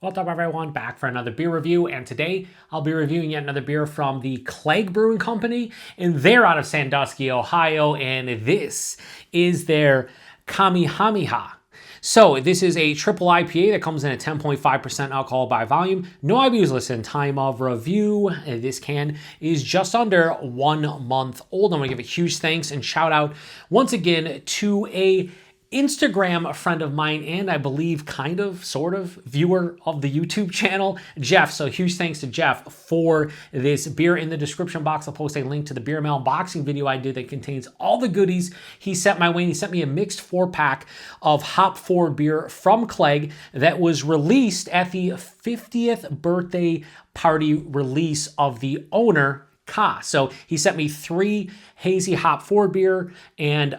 What's up, everyone? Back for another beer review, and today I'll be reviewing yet another beer from the CLAG Brewing Company, and they're out of Sandusky, Ohio, and this is their KHAMEHAMEHA. So this is a triple IPA that comes in at 10.5% alcohol by volume. No IBUs listed in time of review. This can is just under 1 month old. I'm gonna give a huge thanks and shout out once again to a Instagram friend of mine and I believe kind of sort of viewer of the YouTube channel, Jeff. So huge thanks to Jeff for this beer. In the description box I'll post a link to the beer mail unboxing video I did that contains all the goodies he sent my way. And he sent me a mixed 4-pack of hop forward beer from CLAG that was released at the 50th birthday party release of the owner, Ka. So he sent me 3 hazy hop forward beer and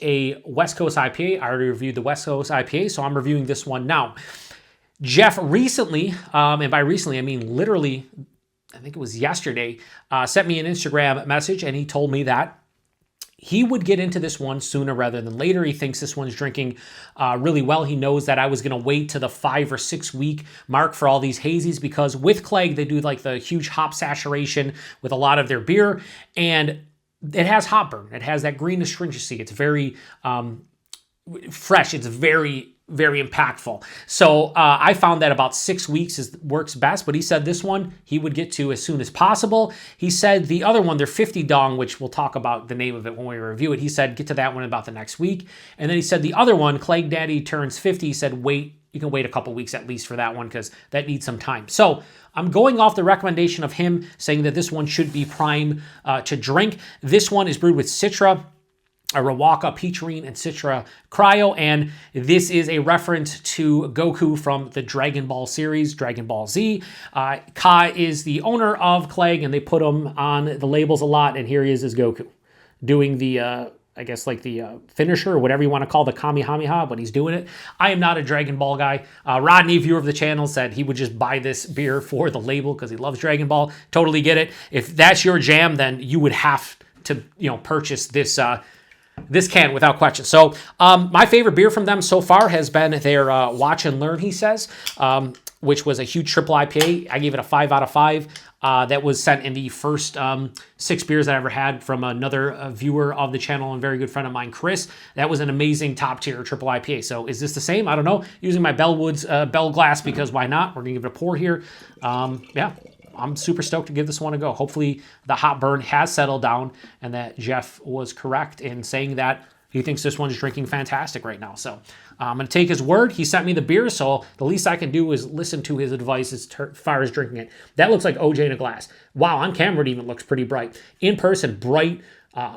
a West Coast IPA. I already reviewed the West Coast IPA, so I'm reviewing this one now. Jeff recently, and by recently I mean literally, I think it was yesterday, sent me an Instagram message and he told me that he would get into this one sooner rather than later. He thinks this one's drinking really well. He knows that I was going to wait to the 5 or 6 week mark for all these hazies because with CLAG, they do like the huge hop saturation with a lot of their beer. And it has hop burn. It has that green astringency. It's very fresh. It's very impactful. So I found that about 6 weeks works best, but he said this one he would get to as soon as possible. He said the other one, they're 50 dong, which we'll talk about the name of it when we review it. He said get to that one about the next week. And then he said the other one, CLAG Daddy turns 50. He said wait, you can wait a couple weeks at least for that one because that needs some time. So I'm going off the recommendation of him saying that this one should be prime to drink. This one is brewed with Citra, a Riwaka, Peacharine and Citra Cryo, and this is a reference to Goku from the Dragon Ball series, Dragon Ball Z. Ka is the owner of CLAG, and they put him on the labels a lot, and here he is as Goku, doing the, I guess like the finisher, or whatever you want to call the Kamehameha, but he's doing it. I am not a Dragon Ball guy. Rodney, viewer of the channel, said he would just buy this beer for the label because he loves Dragon Ball. Totally get it. If that's your jam, then you would have to, purchase this this can without question. So my favorite beer from them so far has been their Watch and Learn, he says, which was a huge triple IPA. I gave it a 5 out of 5. That was sent in the first 6 beers I ever had from another viewer of the channel and very good friend of mine, Chris. That was an amazing top tier triple IPA. So is this the same? I don't know. Using my Bellwoods Bell glass because why not? We're going to give it a pour here. Yeah. I'm super stoked to give this one a go. Hopefully the hot burn has settled down and that Jeff was correct in saying that he thinks this one's drinking fantastic right now. So I'm going to take his word. He sent me the beer, so the least I can do is listen to his advice as far as drinking it. That looks like OJ in a glass. Wow, on camera it even looks pretty bright. In person, bright,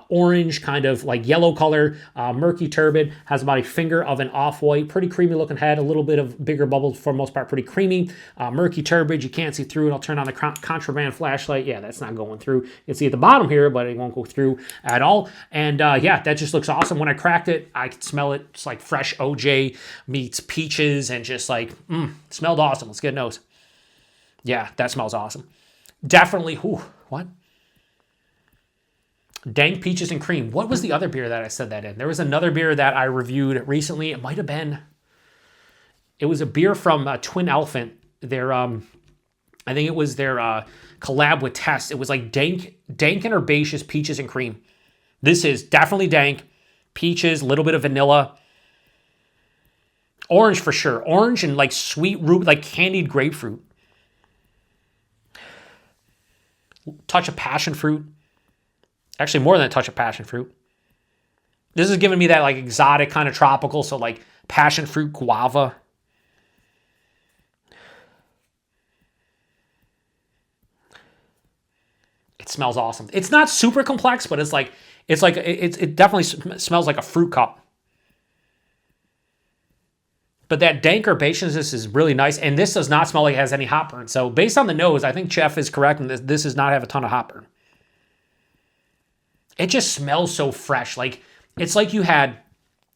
orange, kind of like yellow color, murky turbid, has about a finger of an off-white, pretty creamy looking head, a little bit of bigger bubbles for the most part, pretty creamy, murky turbid, you can't see through it. I'll turn on the contraband flashlight. Yeah, that's not going through. You can see at the bottom here, but it won't go through at all. And yeah, that just looks awesome. When I cracked it, I could smell it. It's like fresh OJ meets peaches and just like, smelled awesome. Let's get a nose. Yeah, that smells awesome. Definitely, what? Dank peaches and cream. What was the other beer that I said that in? There was another beer that I reviewed recently. It might have been, it was a beer from Twin Elephant. Their, I think it was their collab with Test. It was like dank and herbaceous peaches and cream. This is definitely dank. Peaches, a little bit of vanilla. Orange for sure. Orange and like sweet root, like candied grapefruit. Touch of passion fruit. Actually, more than a touch of passion fruit. This is giving me that like exotic kind of tropical, so like passion fruit, guava. It smells awesome. It's not super complex, but it definitely smells like a fruit cup. But that dank herbaceousness is really nice, and this does not smell like it has any hop burn. So based on the nose, I think Jeff is correct, and this does not have a ton of hop burn. It just smells so fresh. Like, it's like you had,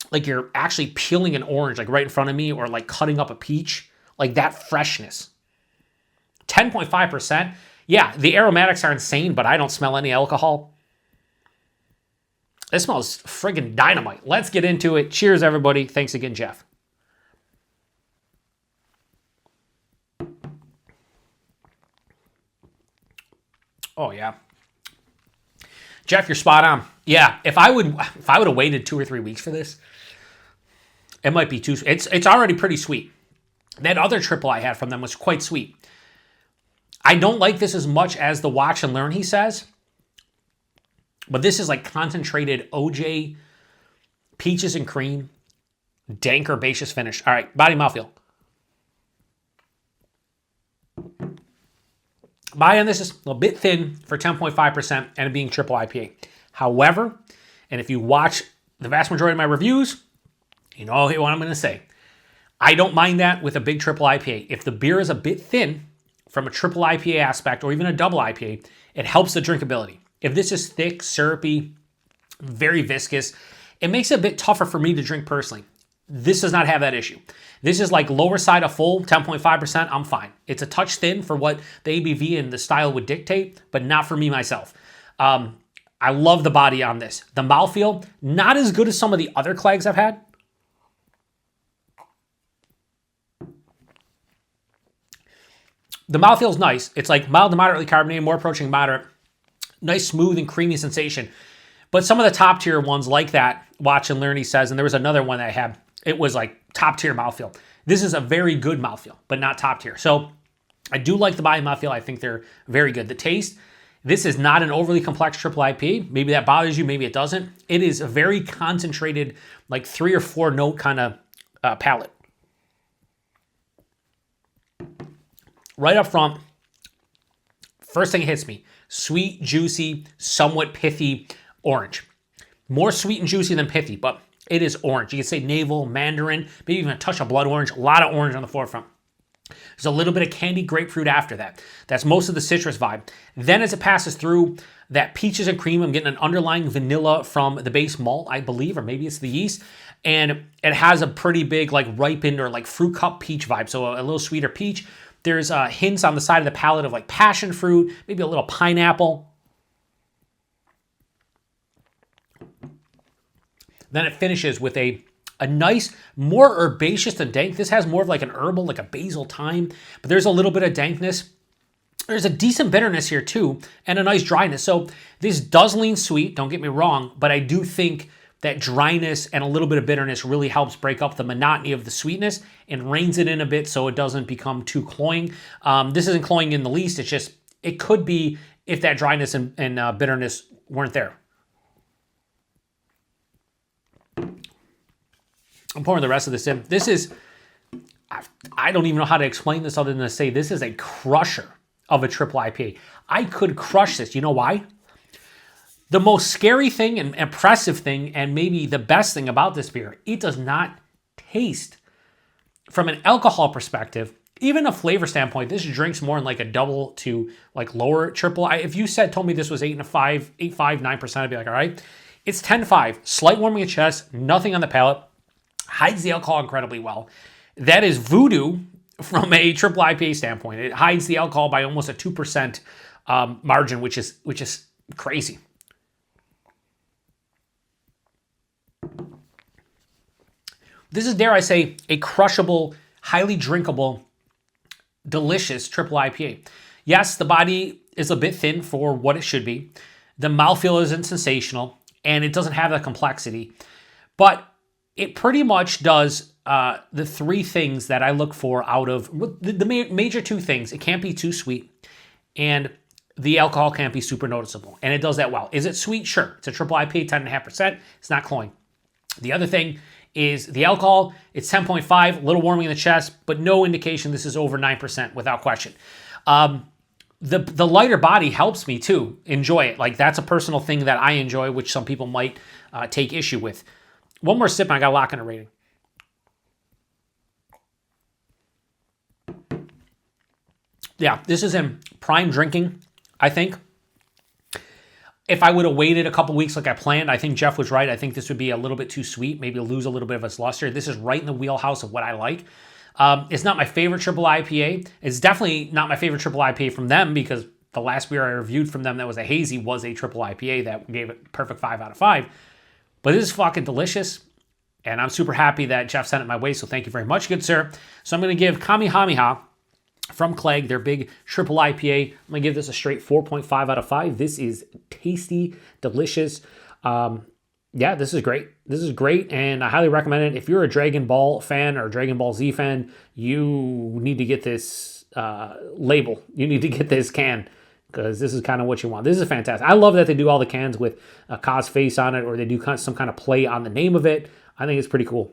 like you're actually peeling an orange, like right in front of me, or like cutting up a peach. Like that freshness. 10.5%. Yeah, the aromatics are insane, but I don't smell any alcohol. This smells friggin' dynamite. Let's get into it. Cheers, everybody. Thanks again, Jeff. Oh, yeah. Jeff, you're spot on. Yeah, if I would have waited 2 or 3 weeks for this, it might be too sweet. It's already pretty sweet. That other triple I had from them was quite sweet. I don't like this as much as the Watch and Learn, he says. But this is like concentrated OJ, peaches and cream, dank herbaceous finish. All right, body mouthfeel. Body on this is a bit thin for 10.5% and it being triple IPA. However, and if you watch the vast majority of my reviews, you know what I'm going to say. I don't mind that with a big triple IPA. If the beer is a bit thin from a triple IPA aspect or even a double IPA, it helps the drinkability. If this is thick, syrupy, very viscous, it makes it a bit tougher for me to drink personally. This does not have that issue. This is like lower side of full, 10.5%, I'm fine. It's a touch thin for what the ABV and the style would dictate, but not for me myself. I love the body on this. The mouthfeel, not as good as some of the other CLAGs I've had. The mouthfeel is nice. It's like mild to moderately carbonated, more approaching moderate. Nice, smooth, and creamy sensation. But some of the top tier ones like that, Watch and Learn, he says, and there was another one that I had, it was like top tier mouthfeel. This is a very good mouthfeel, but not top tier. So I do like the body mouthfeel. I think they're very good. The taste, this is not an overly complex triple IPA. Maybe that bothers you, maybe it doesn't. It is a very concentrated, like 3 or 4 note kind of palate. Right up front, first thing that hits me, sweet, juicy, somewhat pithy orange. More sweet and juicy than pithy, but it is orange. You could say navel, mandarin, maybe even a touch of blood orange, a lot of orange on the forefront. There's a little bit of candy grapefruit after that. That's most of the citrus vibe. Then as it passes through that peaches and cream, I'm getting an underlying vanilla from the base malt, I believe, or maybe it's the yeast. And it has a pretty big like ripened or like fruit cup peach vibe, so a little sweeter peach. There's hints on the side of the palate of like passion fruit, maybe a little pineapple. Then it finishes with a nice, more herbaceous than dank. This has more of like an herbal, like a basil thyme, but there's a little bit of dankness. There's a decent bitterness here too, and a nice dryness. So this does lean sweet, don't get me wrong, but I do think that dryness and a little bit of bitterness really helps break up the monotony of the sweetness and reins it in a bit so it doesn't become too cloying. This isn't cloying in the least. It's just, it could be if that dryness and bitterness weren't there. I'm pouring the rest of this in. This is, I don't even know how to explain this other than to say this is a crusher of a triple IPA. I could crush this. You know why? The most scary thing and impressive thing and maybe the best thing about this beer, it does not taste, from an alcohol perspective, even a flavor standpoint, this drinks more in like a double to like lower triple. If you told me this was 8.5, 9%, I'd be like, all right. It's 10.5, slight warming of chest, nothing on the palate, hides the alcohol incredibly well. That is voodoo from a triple IPA standpoint. It hides the alcohol by almost a 2% margin, which is crazy. This is, dare I say, a crushable, highly drinkable, delicious triple IPA. Yes, the body is a bit thin for what it should be. The mouthfeel isn't sensational, and it doesn't have the complexity. But it pretty much does the 3 things that I look for out of the major 2 things. It can't be too sweet, and the alcohol can't be super noticeable. And it does that well. Is it sweet? Sure. It's a triple IPA, 10.5%. It's not cloying. The other thing is the alcohol. It's 10.5, a little warming in the chest, but no indication this is over 9% without question. The lighter body helps me too enjoy it. Like that's a personal thing that I enjoy, which some people might take issue with. One more sip and I got to lock in a rating. Yeah, this is in prime drinking, I think. If I would have waited a couple weeks like I planned, I think Jeff was right. I think this would be a little bit too sweet, maybe lose a little bit of its luster. This is right in the wheelhouse of what I like. It's not my favorite triple IPA. It's definitely not my favorite triple IPA from them because the last beer I reviewed from them that was a hazy was a triple IPA that gave it perfect 5 out of 5. But this is fucking delicious, and I'm super happy that Jeff sent it my way, so thank you very much, good sir. So I'm going to give KHAMEHAMEHA from CLAG, their big triple IPA. I'm going to give this a straight 4.5 out of 5. This is tasty, delicious. Yeah, this is great. This is great, and I highly recommend it. If you're a Dragon Ball fan or Dragon Ball Z fan, you need to get this label. You need to get this can, because this is kind of what you want. This is fantastic. I love that they do all the cans with a Cos face on it, or they do some kind of play on the name of it. I think it's pretty cool.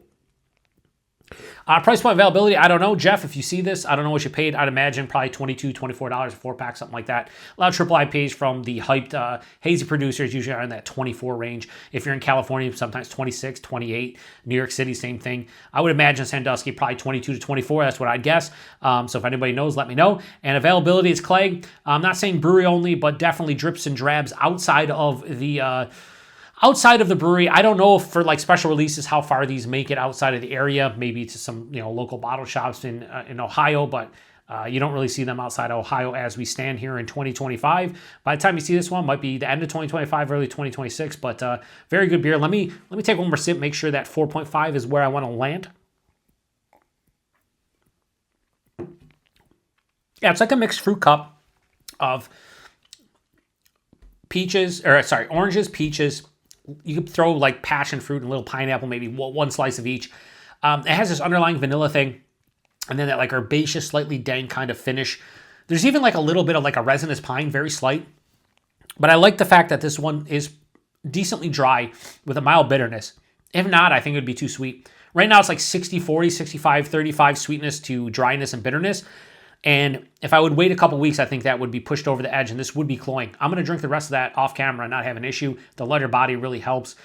Price point availability, I don't know. Jeff, if you see this, I don't know what you paid. I'd imagine probably $22, $24 a 4-pack, something like that. A lot of triple IPAs from the hyped hazy producers usually are in that 24 range. If you're in California, sometimes 26, 28. New York City, same thing. I would imagine Sandusky probably 22 to 24. That's what I'd guess. So if anybody knows, let me know. And availability is CLAG. I'm not saying brewery only, but definitely drips and drabs outside of the... outside of the brewery. I don't know if for like special releases how far these make it outside of the area, maybe to some local bottle shops in Ohio, but you don't really see them outside of Ohio as we stand here in 2025. By the time you see this one, might be the end of 2025, early 2026, but very good beer. Let me take one more sip, make sure that 4.5 is where I want to land. Yeah, it's like a mixed fruit cup of oranges, peaches. You could throw like passion fruit and a little pineapple, maybe one slice of each. It has this underlying vanilla thing, and then that like herbaceous, slightly dank kind of finish. There's even like a little bit of like a resinous pine, very slight. But I like the fact that this one is decently dry with a mild bitterness. If not, I think it would be too sweet. Right now it's like 60-40, 65-35 sweetness to dryness and bitterness. And if I would wait a couple weeks, I think that would be pushed over the edge, and this would be cloying. I'm going to drink the rest of that off camera and not have an issue. The lighter body really helps.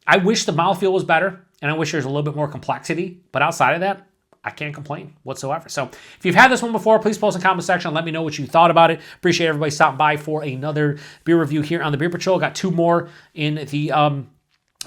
I wish the mouthfeel was better, and I wish there's a little bit more complexity. But outside of that, I can't complain whatsoever. So if you've had this one before, please post in the comment section and let me know what you thought about it. Appreciate everybody stopping by for another beer review here on the Beer Patrol. Got 2 more in the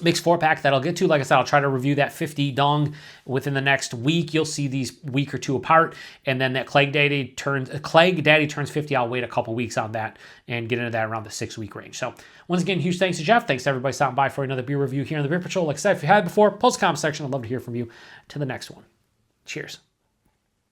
mixed 4-pack that I'll get to. Like I said, I'll try to review that 50 dong within the next week. You'll see these week or 2 apart. And then that CLAG Daddy turns 50. I'll wait a couple weeks on that and get into that around the 6-week range. So once again, huge thanks to Jeff. Thanks to everybody stopping by for another beer review here on the Beer Patrol. Like I said, if you had it before, post in the comment section. I'd love to hear from you. To the next one. Cheers.